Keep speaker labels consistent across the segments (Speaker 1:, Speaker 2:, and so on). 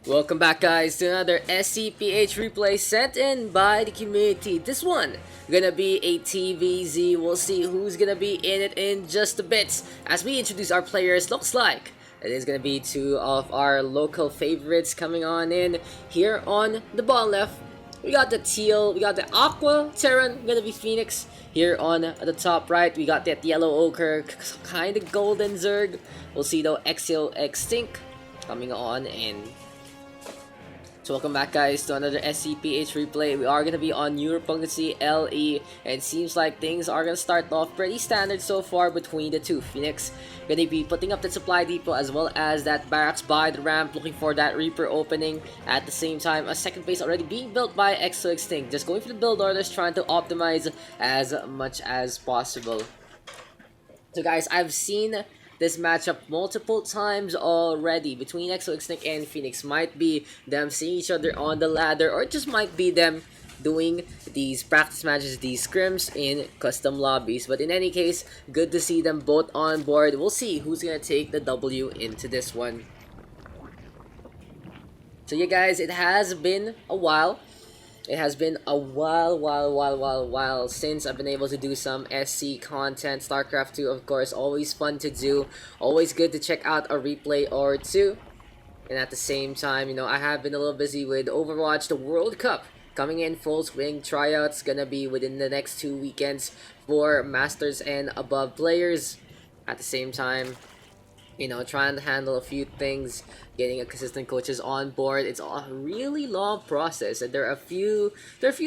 Speaker 1: Welcome back, guys, to another SCPH replay sent in by the community. This one gonna be a TVZ. We'll see who's gonna be in it in just a bit. As we introduce our players, looks like it is gonna be two of our local favorites coming on in. Here on the bottom left, we got the teal, we got the aqua Terran, gonna be PhyNix. Here on the top right, we got that yellow ochre, kind of golden Zerg. We'll see though eXoXtinc coming on in. So welcome back, guys, to another SCPH replay. We are going to be on Neuropungency LE, and it seems like things are going to start off pretty standard so far between the two. PhyNix going to be putting up the supply depot as well as that barracks by the ramp, looking for that Reaper opening. At the same time, a second base already being built by eXoXtinc, just going for the build orders, trying to optimize as much as possible. So guys, I've seen this matchup multiple times already between eXoXtinc and PhyNix. Might be them seeing each other on the ladder, or it just might be them doing these practice matches, these scrims in custom lobbies. But in any case, good to see them both on board. We'll see who's gonna take the W into this one. So yeah, guys, it has been a while. It has been a while since I've been able to do some SC content. StarCraft 2, of course, always fun to do. Always good to check out a replay or two. And at the same time, you know, I have been a little busy with Overwatch, the World Cup coming in full swing. Tryouts gonna be within the next 2 weekends for Masters and above players. At the same time, you know, trying to handle a few things, getting a consistent coaches on board. It's a really long process, and there are a few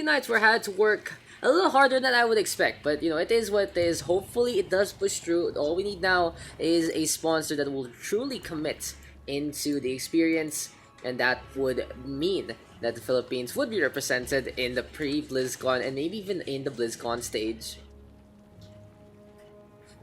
Speaker 1: nights where I had to work a little harder than I would expect. But you know, it is what it is. Hopefully, it does push through. All we need now is a sponsor that will truly commit into the experience, and that would mean that the Philippines would be represented in the pre-BlizzCon and maybe even in the BlizzCon stage.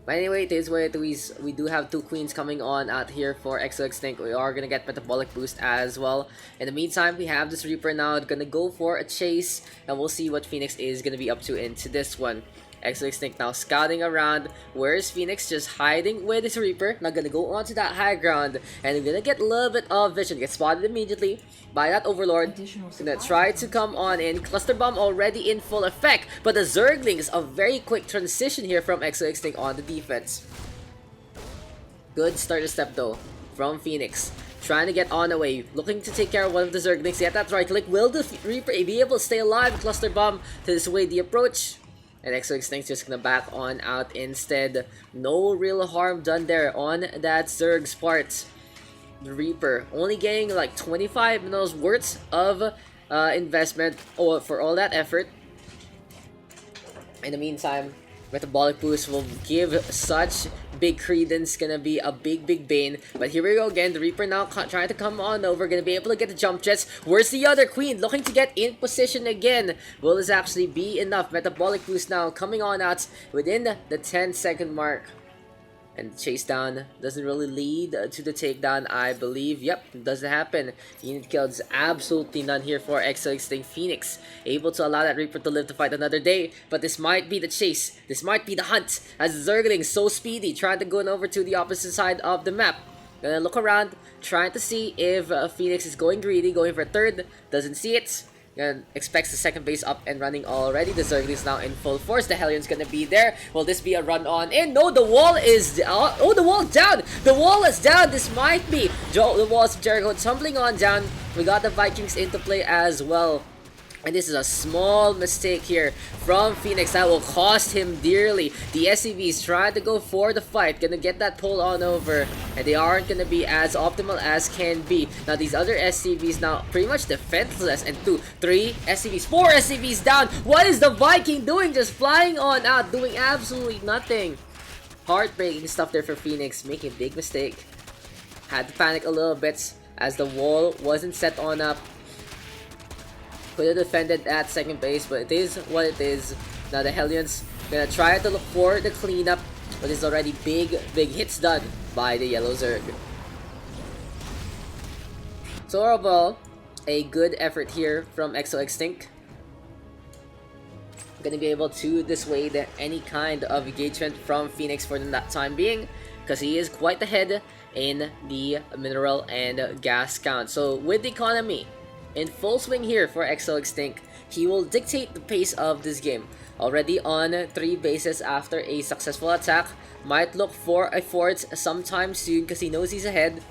Speaker 1: But anyway, it is what it is. We do have two queens coming on out here for eXoXtinc. We are gonna get metabolic boost as well. In the meantime, we have this Reaper now gonna go for a chase, and we'll see what PhyNix is gonna be up to into this one. eXoXtinc now scouting around. Where's PhyNix? Just hiding with his Reaper. Now gonna go onto that high ground, and we're gonna get a little bit of vision. Get spotted immediately by that Overlord. Gonna try to come on in. Cluster Bomb already in full effect, but the Zerglings, a very quick transition here from eXoXtinc on the defense. Good starter step though from PhyNix. Trying to get on the way, looking to take care of one of the Zerglings. Get that right click. Will the Reaper be able to stay alive? Cluster Bomb to dissuade the approach. And eXoXtinc's just gonna back on out instead. No real harm done there on that Zerg's part. The Reaper only getting like 25 minutes worth of investment for all that effort. In the meantime, metabolic boost will give such big credence, gonna be a big bane. But here we go again, the Reaper now trying to come on over, gonna be able to get the jump jets. Where's the other queen? Looking to get in position again. Will this actually be enough? Metabolic boost now coming on out within the 10-second mark. And the chase down doesn't really lead to the takedown, I believe. Yep, it doesn't happen. Unit kills absolutely none here for eXoXtinc. PhyNix able to allow that Reaper to live to fight another day. But this might be the chase. This might be the hunt. As Zergling so speedy, trying to go over to the opposite side of the map. Gonna look around, trying to see if PhyNix is going greedy, going for a third. Doesn't see it. And expects the second base up and running already. The Zerglings now in full force. The Hellion's gonna be there. Will this be a run on in? No, the wall is oh, the wall down. The wall is down. This might be the walls of Jericho tumbling on down. We got the Vikings into play as well. And this is a small mistake here from PhyNix that will cost him dearly. The SCVs trying to go for the fight, gonna get that pull on over, and they aren't gonna be as optimal as can be. Now these other SCVs now pretty much defenseless, and 2, 3 SCVs, 4 SCVs down. What is the Viking doing? Just flying on out, doing absolutely nothing. Heartbreaking stuff there for PhyNix, making a big mistake. Had to panic a little bit as the wall wasn't set on up. Could have defended at second base, but it is what it is. Now the Hellions gonna try to look for the cleanup, but it's already big hits done by the Yellow Zerg. So overall, a good effort here from eXoXtinc. Gonna be able to dissuade any kind of engagement from PhyNix for the time being, because he is quite ahead in the mineral and gas count. So with the economy in full swing here for eXoXtinc, he will dictate the pace of this game. Already on 3 bases after a successful attack, might look for a fort sometime soon because he knows he's ahead.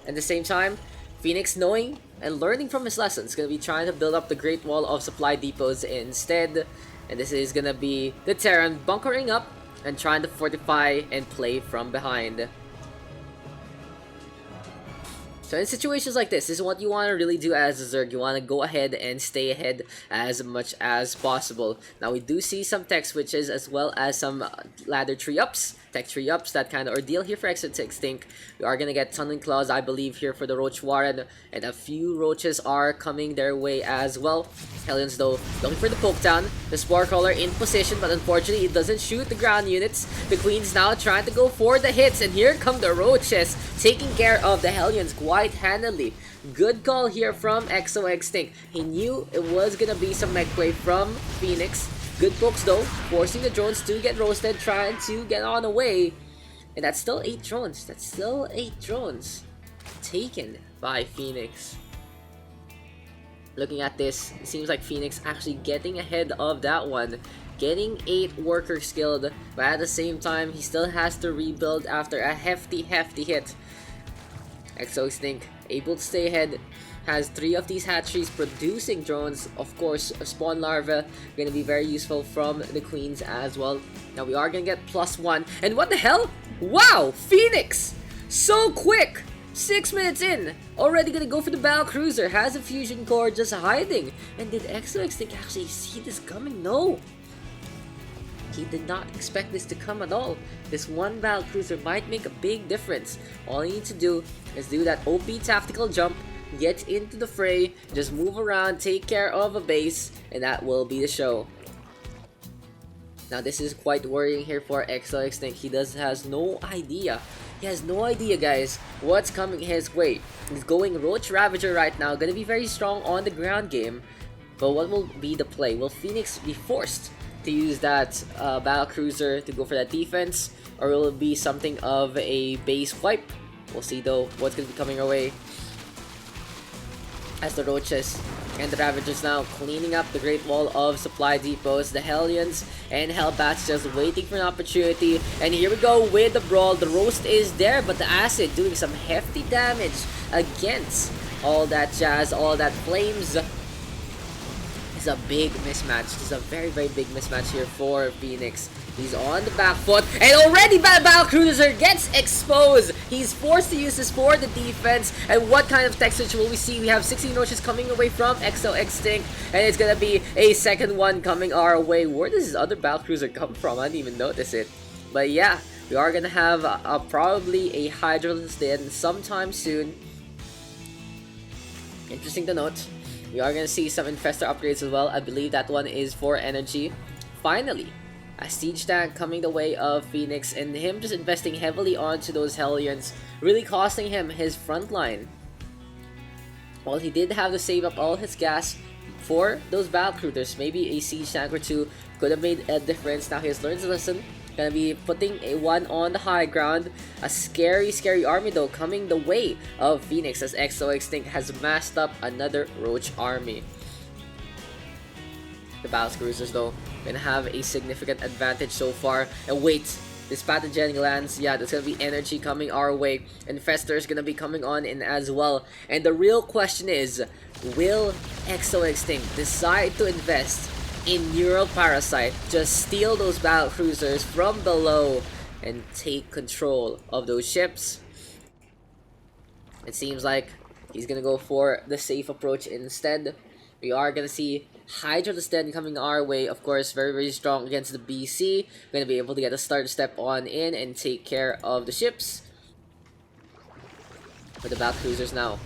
Speaker 1: At the same time, PhyNix, knowing and learning from his lessons, gonna be trying to build up the Great Wall of supply depots instead. And this is gonna be the Terran bunkering up and trying to fortify and play from behind. So in situations like this is what you want to really do as a Zerg. You want to go ahead and stay ahead as much as possible. Now we do see some tech switches as well as some ladder tree ups, tech tree ups, that kind of ordeal here for eXoXtinc. We are going to get Tunneling Claws, I believe, here for the Roach Warren, and a few roaches are coming their way as well. Hellions though looking for the poke down. The Spore Crawler in position, but unfortunately it doesn't shoot the ground units. The Queen's now trying to go for the hits, and here come the roaches taking care of the Hellions quite handily. Good call here from eXoXtinc. He knew it was gonna be some mech play from PhyNix. Good pokes though, forcing the drones to get roasted, trying to get on away. And that's still 8 drones. That's still 8 drones taken by PhyNix. Looking at this, it seems like PhyNix actually getting ahead of that one. Getting 8 workers skilled, but at the same time, he still has to rebuild after a hefty hit. eXoXtinc able to stay ahead, has 3 of these hatcheries producing drones. Of course, spawn larvae going to be very useful from the Queens as well. Now we are going to get +1, and what the hell? Wow, PhyNix! So quick! 6 minutes in, already gonna go for the battle cruiser, has a fusion core just hiding. And did eXoXtinc actually see this coming? No! He did not expect this to come at all. This one battle cruiser might make a big difference. All you need to do is do that OP tactical jump, get into the fray, just move around, take care of a base, and that will be the show. Now this is quite worrying here for eXoXtinc. He has no idea. He has no idea, guys, what's coming his way. He's going Roach Ravager right now, gonna be very strong on the ground game. But what will be the play? Will PhyNix be forced to use that battle cruiser to go for that defense, or will it be something of a base wipe? We'll see though what's gonna be coming our way, as the roaches and the ravagers now cleaning up the Great Wall of supply depots. The Hellions and Hellbats just waiting for an opportunity, and here we go with the brawl. The roast is there, but the acid doing some hefty damage against all that jazz, all that flames. It's a big mismatch. This is a very big mismatch here for PhyNix. He's on the back foot, and already Battle Cruiser gets exposed. He's forced to use this for the defense. And what kind of tech switch will we see? We have 16 roaches coming away from eXoXtinc, and it's gonna be a second one coming our way. Where does this other Battle Cruiser come from? I didn't even notice it. But yeah, we are gonna have probably a Hydralisk Den sometime soon. Interesting to note. We are going to see some Infestor upgrades as well. I believe that one is for energy. Finally, a Siege Tank coming the way of PhyNix, and him just investing heavily onto those Hellions, really costing him his front line. While he did have to save up all his gas for those battle cruisers, maybe a Siege Tank or 2 could have made a difference. Now he has learned his lesson. Gonna be putting a one on the high ground. A scary army though coming the way of PhyNix, as eXoXtinc has masked up another roach army. The battle cruisers though gonna have a significant advantage so far. And wait, this pathogenic lands, yeah, there's gonna be energy coming our way. Infestor is gonna be coming on in as well. And the real question is, will eXoXtinc decide to invest in Neural Parasite, just steal those battle cruisers from below and take control of those ships? It seems like he's gonna go for the safe approach instead. We are gonna see Hydralisk Den coming our way, of course, very strong against the BC. Gonna be able to get a start step on in and take care of the ships. For the battle cruisers now,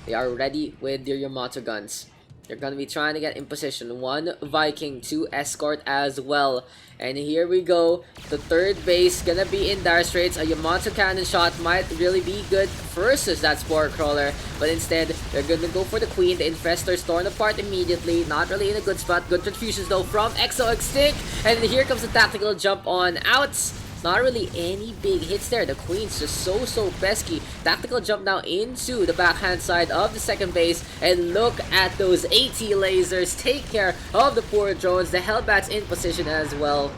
Speaker 1: they are ready with their Yamato guns. They're going to be trying to get in position. 1 Viking, 2 escort as well. And here we go. The third base going to be in dire straits. A Yamato cannon shot might really be good versus that Spore Crawler. But instead, they're going to go for the Queen. The Infestor's torn apart immediately. Not really in a good spot. Good transfusions though from eXoXtinc. And here comes the tactical jump on out. It's Not really any big hits there. The Queen's just so pesky. Tactical jump now into the backhand side of the second base. And look at those AT lasers. Take care of the poor drones. The Hellbats in position as well.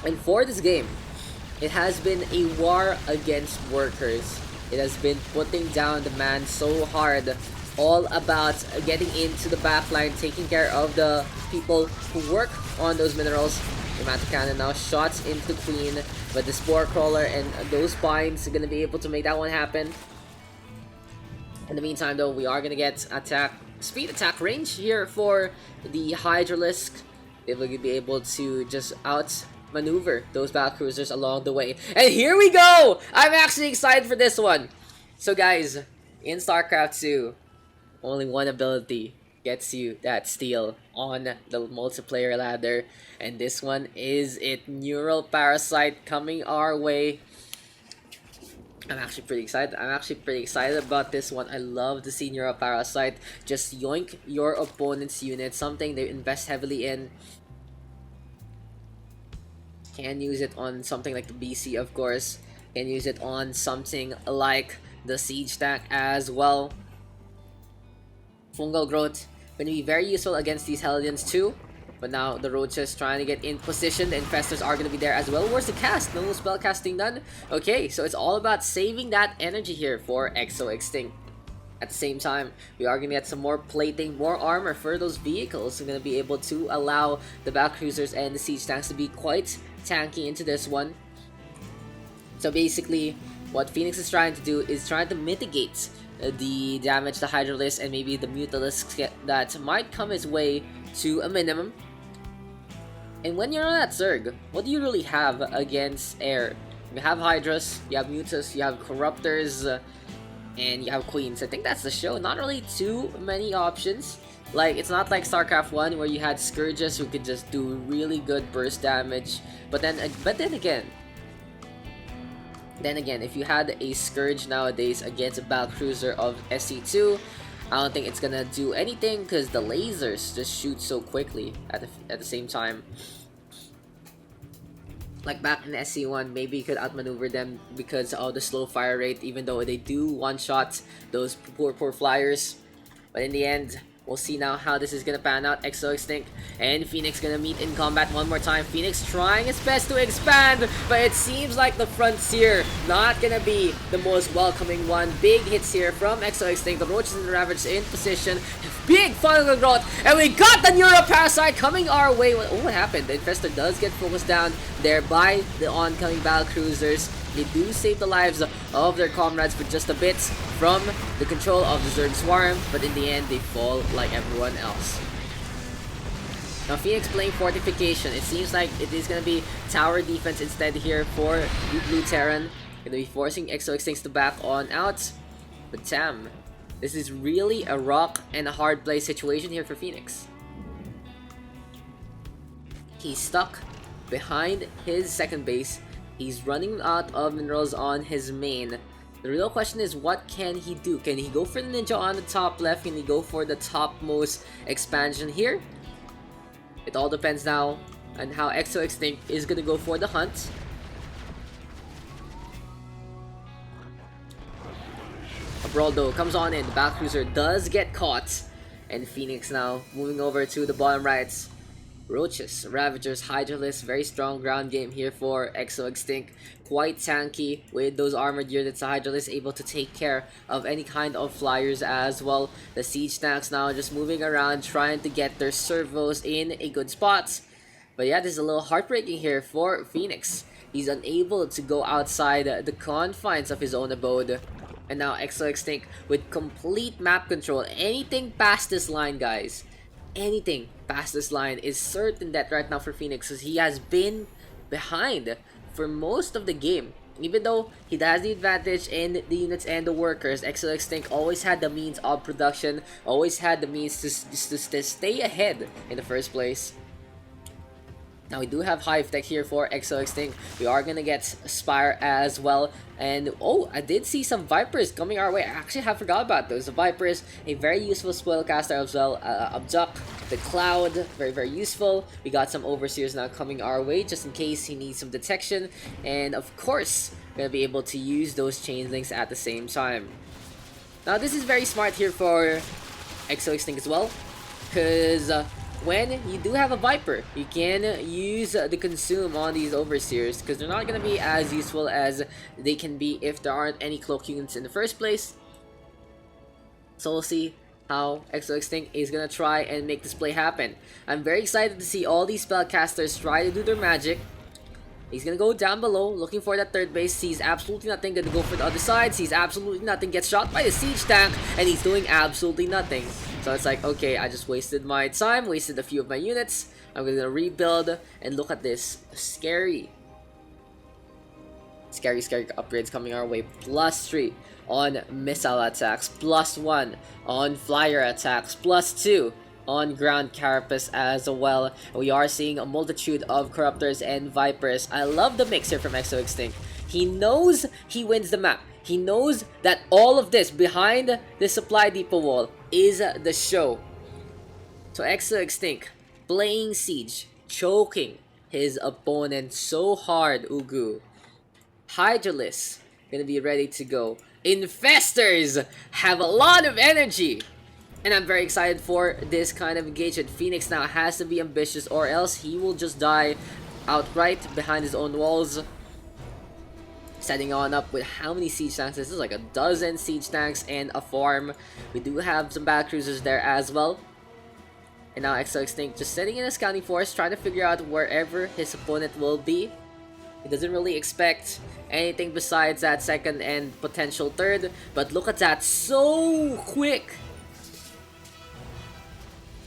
Speaker 1: And for this game, it has been a war against workers. It has been putting down the man so hard. All about getting into the backline, taking care of the people who work on those minerals. The Matic Cannon now shots into the Queen, but the Spore Crawler and those spines are going to be able to make that one happen. In the meantime though, we are going to get speed attack range here for the Hydralisk. They will be able to just outmaneuver those battlecruisers along the way. And here we go! I'm actually excited for this one! So guys, in StarCraft 2, only one ability gets you that steal on the multiplayer ladder. And this one is it. Neural Parasite coming our way. I'm actually pretty excited about this one. I love to see Neural Parasite just yoink your opponent's unit. Something they invest heavily in. Can use it on something like the BC, of course. Can use it on something like the Siege Tank as well. Fungal Growth going to be very useful against these Hellions too. But now the Roaches trying to get in position. The Infestors are going to be there as well. Where's the cast? No spell casting done. Okay, so it's all about saving that energy here for eXoXtinc. At the same time, we are going to get some more plating, more armor for those vehicles. We're going to be able to allow the battlecruisers and the siege tanks to be quite tanky into this one. So basically, what PhyNix is trying to do is trying to mitigate the damage the Hydralisk and maybe the Mutalisk that might come his way to a minimum. And when you're on that Zerg, what do you really have against air? You have Hydras, you have Mutas, you have Corruptors, and you have Queens. I think that's the show. Not really too many options. Like, it's not like StarCraft 1 where you had Scourges who could just do really good burst damage. But then again, if you had a Scourge nowadays against a Battlecruiser of SC2, I don't think it's gonna do anything because the lasers just shoot so quickly at the same time. Like back in SC1, maybe you could outmaneuver them because of the slow fire rate, even though they do one-shot those poor flyers. But in the end, we'll see now how this is gonna pan out. eXoXtinc and PhyNix gonna meet in combat one more time. PhyNix trying his best to expand, but it seems like the frontier not gonna be the most welcoming one. Big hits here from eXoXtinc. The Roaches and the Ravagers in position. Big Fungal Growth, and we got the Neural Parasite coming our way. Oh, what happened? The Infestor does get focused down there by the oncoming battlecruisers. They do save the lives of their comrades for just a bit from the control of the Zerg Swarm, but in the end, they fall like everyone else. Now, PhyNix playing Fortification. It seems like it is going to be tower defense instead here for the Blue Terran. Going to be forcing eXoXtinc to back on out. But Tam, this is really a rock and a hard play situation here for PhyNix. He's stuck behind his second base. He's running out of minerals on his main. The real question is, what can he do? Can he go for the ninja on the top left? Can he go for the topmost expansion here? It all depends now on how eXoXtinc is going to go for the hunt. Abroldo comes on in. The Battlecruiser does get caught. And PhyNix now moving over to the bottom right. Roaches, Ravagers, Hydralisk, very strong ground game here for eXoXtinc. Quite tanky with those armored units. The Hydralisk able to take care of any kind of flyers as well. The Siege Tanks now just moving around trying to get their servos in a good spot. But yeah, this is a little heartbreaking here for PhyNix. He's unable to go outside the confines of his own abode. And now eXoXtinc with complete map control. Anything past this line, guys. Anything past this line is certain death right now for PhyNix, because he has been behind for most of the game. Even though he has the advantage in the units and the workers, eXoXtinc always had the means of production, always had the means to stay ahead in the first place. Now we do have Hive Tech here for eXoXtinc. We are gonna get Spire as well. And oh, I did see some Vipers coming our way. I actually have forgot about those. The Vipers, a very useful spellcaster as well. Abduct, the Cloud, very useful. We got some Overseers now coming our way just in case he needs some detection. And of course, gonna be able to use those chain links at the same time. Now this is very smart here for eXoXtinc as well, because when you do have a Viper, you can use the consume on these Overseers because they're not going to be as useful as they can be if there aren't any cloak units in the first place. So we'll see how eXoXtinc is going to try and make this play happen. I'm very excited to see all these spellcasters try to do their magic. He's gonna go down below, looking for that third base, sees absolutely nothing, gonna go for the other side, sees absolutely nothing, gets shot by the siege tank, and he's doing absolutely nothing. So it's like, okay, I just wasted my time, wasted a few of my units, I'm gonna rebuild, and look at this, scary upgrades coming our way. +3 on missile attacks, +1 on flyer attacks, +2 on ground carapace as well. We are seeing a multitude of corruptors and vipers. I love the mix here from eXoXtinc. He knows he wins the map. He knows that all of this behind the supply depot wall is the show. So eXoXtinc playing siege, choking his opponent so hard. Ugu, Hydralisk gonna be ready to go. Infestors have a lot of energy. And I'm very excited for this kind of engagement. PhyNix now has to be ambitious or else he will just die outright behind his own walls. Setting on up with how many siege tanks? This is like a dozen siege tanks and a farm. We do have some battlecruisers there as well. And now eXoXtinc just sitting in a scouting force, trying to figure out wherever his opponent will be. He doesn't really expect anything besides that second and potential third. But look at that, so quick!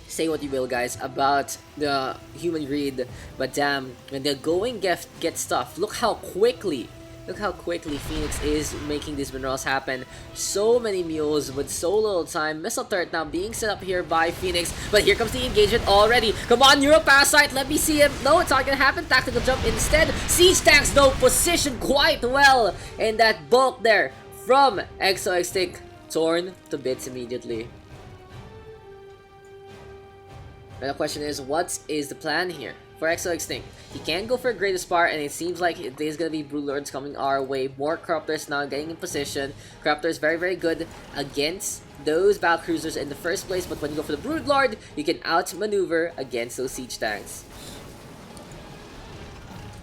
Speaker 1: Say what you will, guys, about the human greed, but damn, when the going gets tough, look how quickly PhyNix is making these minerals happen. So many mules with so little time. Missile turret now being set up here by PhyNix, but here comes the engagement already. Come on, Neuroparasite, let me see him. No, it's not gonna happen. Tactical jump instead. Siege tanks though positioned quite well, and that bulk there from eXoXtinc torn to bits immediately. Now the question is, what is the plan here for eXoXtinc? He can go for a Great Aspire, and it seems like there's gonna be Broodlords coming our way. More Corruptors now getting in position. Corruptors very good against those Battlecruisers in the first place, but when you go for the Broodlord, you can outmaneuver against those siege tanks.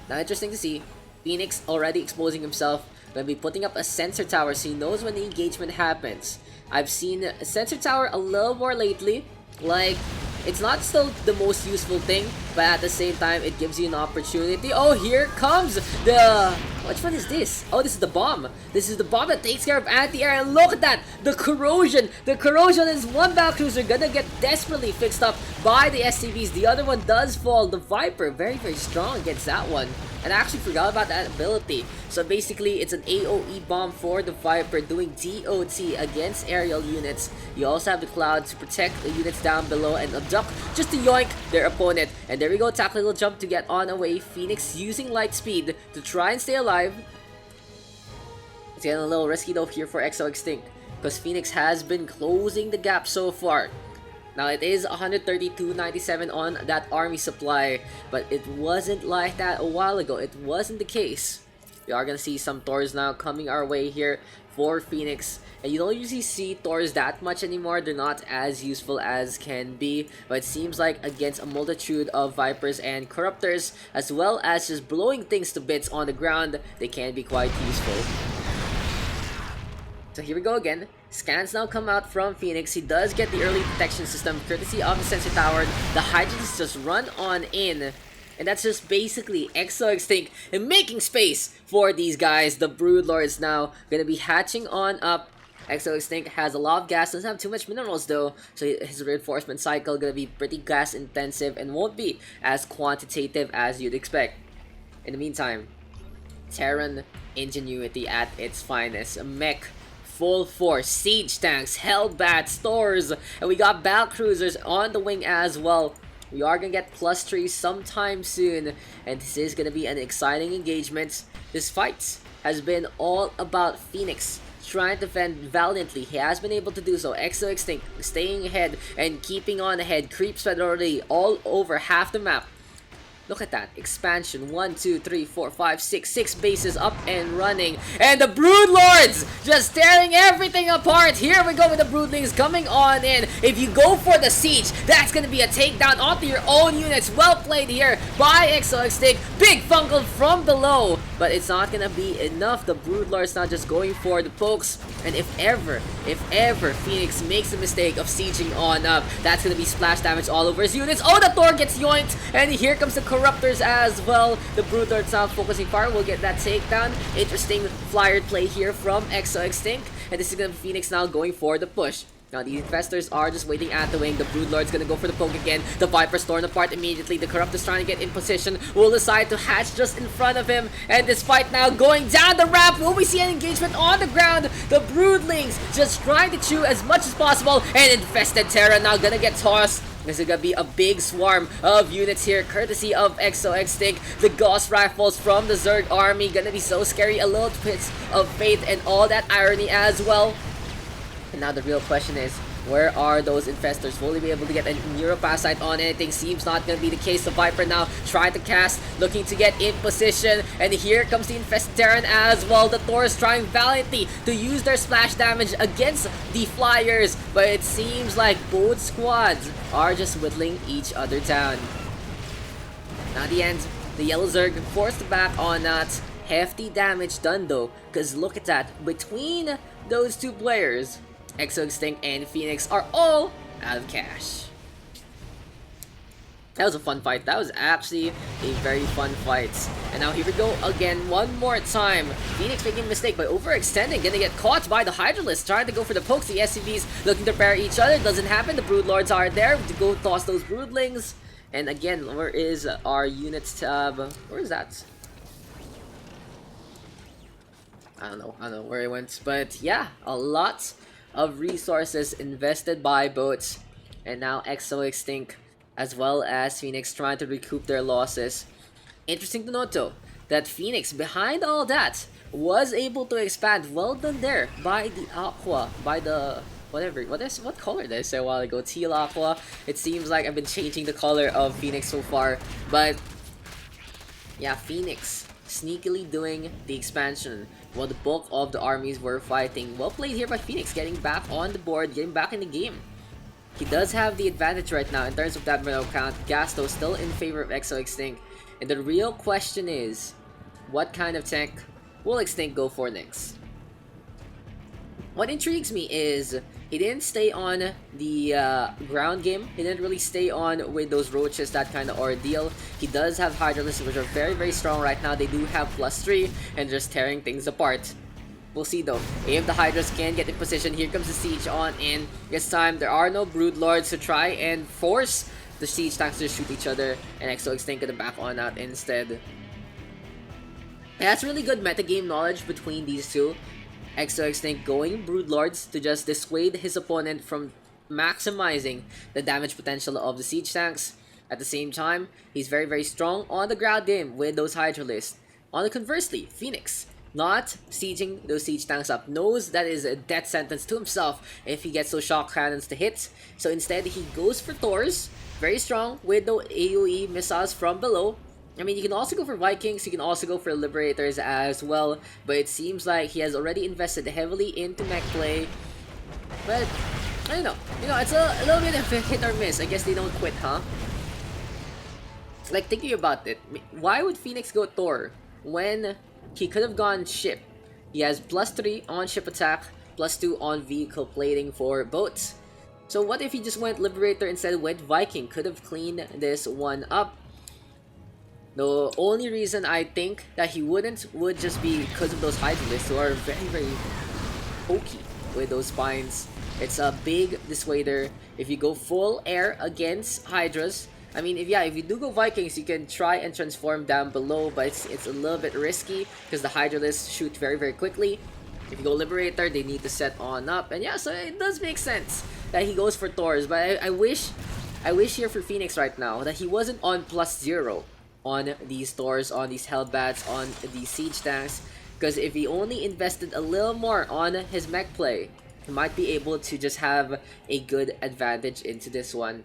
Speaker 1: Now interesting to see, PhyNix already exposing himself. Gonna be putting up a sensor tower so he knows when the engagement happens. I've seen a sensor tower a little more lately. Like, it's not still the most useful thing, but at the same time, it gives you an opportunity. Oh, here comes the... Which one is this? Oh, this is the bomb. This is the bomb that takes care of anti-air. And look at that! The corrosion! The corrosion is one battlecruiser gonna get desperately fixed up by the SCVs. The other one does fall. The Viper, very strong against that one. And I actually forgot about that ability. So basically, it's an AoE bomb for the Viper doing DOT against aerial units. You also have the Cloud to protect the units down below and abduct just to yoink their opponent. And there we go, tactical jump to get on away. PhyNix using light speed to try and stay alive. It's getting a little risky though here for eXoXtinc, because PhyNix has been closing the gap so far. Now it is 132.97 on that army supply, but it wasn't like that a while ago. It wasn't the case. We are gonna see some Thors now coming our way here for PhyNix. And you don't usually see Thors that much anymore. They're not as useful as can be. But it seems like against a multitude of Vipers and Corruptors, as well as just blowing things to bits on the ground, they can be quite useful. So here we go again. Scans now come out from PhyNix. He does get the early detection system courtesy of the sensor tower. The Hydralisk just run on in. And that's just basically eXoXtinc and making space for these guys. The Broodlords now gonna be hatching on up. eXoXtinc has a lot of gas, doesn't have too much minerals though, so his reinforcement cycle gonna be pretty gas intensive and won't be as quantitative as you'd expect. In the meantime, Terran ingenuity at its finest. Mech full force, siege tanks, hellbats, Thors, and we got battlecruisers on the wing as well. We are gonna get +3 sometime soon, and this is gonna be an exciting engagement. This fight has been all about PhyNix trying to defend valiantly. He has been able to do so. eXoXtinc staying ahead and keeping on ahead. Creep spread already all over half the map. Look at that. Expansion. 1, 2, 3, 4, 5, 6. 6 bases up and running. And the Broodlords just tearing everything apart. Here we go with the Broodlings coming on in. If you go for the siege, that's going to be a takedown onto your own units. Well played here by eXoXtinc. Big Fungal from below. But it's not going to be enough. The Broodlords now just going for the pokes. And if ever PhyNix makes a mistake of sieging on up, that's going to be splash damage all over his units. Oh, the Thor gets yoinked. And here comes the Corruptors as well. The Broodlords now focusing fire will get that takedown. Interesting flyer play here from eXoXtinc. And this is going to be PhyNix now going for the push. Now the Infestors are just waiting at the wing. The Broodlord's gonna go for the poke again. The Viper's torn apart immediately. The Corruptor's trying to get in position. Will decide to hatch just in front of him. And this fight now going down the ramp. Will we see an engagement on the ground? The Broodlings just trying to chew as much as possible. And Infested Terra now gonna get tossed. This is gonna be a big swarm of units here, courtesy of eXoXtinc. The Gauss Rifles from the Zerg army gonna be so scary. A little bit of faith and all that irony as well. And now the real question is, where are those Infestors? Will they be able to get a Neuroparasite on anything? Seems not going to be the case. The Viper now trying to cast, looking to get in position. And here comes the Infested Terran as well. The Thors trying valiantly to use their splash damage against the Flyers. But it seems like both squads are just whittling each other down. Now the end, the Yellow Zerg forced back on that. Hefty damage done though. Because look at that. Between those two players, eXoXtinc and PhyNix are all out of cash. That was a fun fight. That was actually a very fun fight. And now here we go again one more time. PhyNix making a mistake by overextending. Gonna get caught by the Hydralisk. Trying to go for the pokes. The SCVs looking to pair each other. Doesn't happen. The Broodlords are there to go toss those Broodlings. And again, where is our units tab? Where is that? I don't know where it went. But yeah, a lot of resources invested by both, and now eXoXtinc as well as PhyNix trying to recoup their losses. Interesting to note though that PhyNix, behind all that, was able to expand. Well done there by the Aqua, by the what color did I say a while ago? Teal Aqua. It seems like I've been changing the color of PhyNix so far, but yeah, PhyNix sneakily doing the expansion while the bulk of the armies were fighting. Well played here by PhyNix, getting back on the board, getting back in the game. He does have the advantage right now in terms of that medal count. Gasto still in favor of eXoXtinc. And the real question is, what kind of tank will Extinct go for next? What intrigues me is he didn't stay on the ground game. He didn't really stay on with those roaches, that kind of ordeal. He does have Hydralisks, which are very, very strong right now. They do have +3 and just tearing things apart. We'll see though. If the Hydras can get in position, here comes the siege on in. This time, there are no Broodlords to try and force the siege tanks to shoot each other. And eXoXtinc gonna back on out instead. And that's really good metagame knowledge between these two. eXoXtinc going Broodlords to just dissuade his opponent from maximizing the damage potential of the siege tanks. At the same time, he's very, very strong on the ground game with those Hydralisks. On the conversely, PhyNix, not sieging those siege tanks up, knows that is a death sentence to himself if he gets those shock cannons to hit. So instead, he goes for Thors, very strong with the AoE missiles from below. I mean, you can also go for Vikings, you can also go for Liberators as well, but it seems like he has already invested heavily into mech play. But, I don't know, it's a little bit of a hit or miss. I guess they don't quit, huh? Like, thinking about it, why would PhyNix go Thor when he could have gone ship? He has +3 on ship attack, +2 on vehicle plating for boats. So what if he just went Liberator instead went Viking? Could have cleaned this one up. The only reason I think that he wouldn't would just be because of those Hydralisks who are very, very pokey with those spines. It's a big dissuader. If you go full air against Hydras, I mean, if you do go Vikings, you can try and transform down below, but it's a little bit risky because the Hydralisks shoot very, very quickly. If you go Liberator, they need to set on up. And yeah, so it does make sense that he goes for Thors, but I wish I wish here for PhyNix right now that he wasn't on +0 on these stores, on these Hellbats, on these Siege Tanks. Because if he only invested a little more on his mech play, he might be able to just have a good advantage into this one.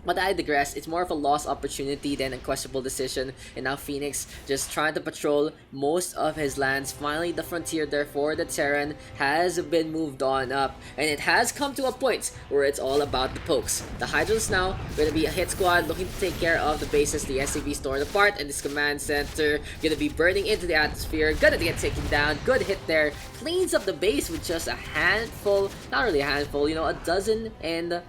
Speaker 1: But I digress, it's more of a lost opportunity than a questionable decision, and now PhyNix just trying to patrol most of his lands. Finally, the frontier there for the Terran has been moved on up, and it has come to a point where it's all about the pokes. The Hydras now gonna be a hit squad looking to take care of the bases the SCP stored apart, and this command center gonna be burning into the atmosphere, gonna get taken down. Good hit there, cleans up the base with just a handful, not really a handful, you know, a dozen and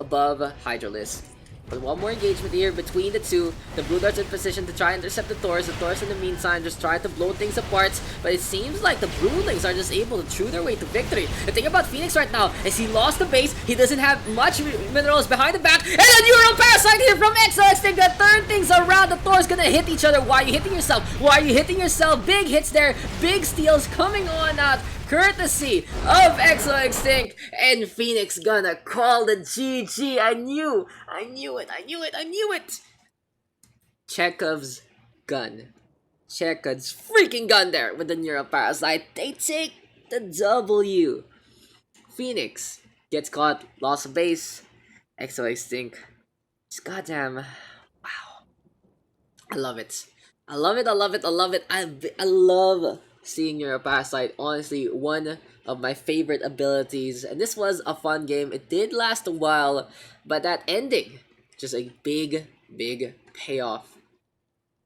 Speaker 1: above Hydralisk. But one more engagement here between the two. The Blue Darts in position to try and intercept the Taurus. The Taurus in the meantime just try to blow things apart. But it seems like the Broodlings are just able to chew their way to victory. The thing about PhyNix right now is he lost the base. He doesn't have much minerals behind the back. And a Neural Parasite here from eXoXtinc to turn things around. The Taurus gonna hit each other. Why are you hitting yourself? Why are you hitting yourself? Big hits there. Big steals coming on out. Courtesy of eXoXtinc, and PhyNix gonna call the GG. I knew it. Chekhov's gun. Chekhov's freaking gun there with the Neural Parasite. They take the W. PhyNix gets caught, lost of base. eXoXtinc. Just goddamn. Wow. I love it. I love seeing Neural Parasite. Honestly, one of my favorite abilities, and this was a fun game. It did last a while, but that ending, just a big payoff.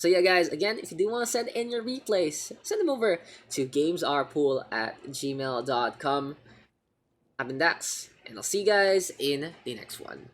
Speaker 1: So yeah guys, again, if you do want to send in your replays, send them over to gamesarepool@gmail.com. I've been Daks, and I'll see you guys in the next one.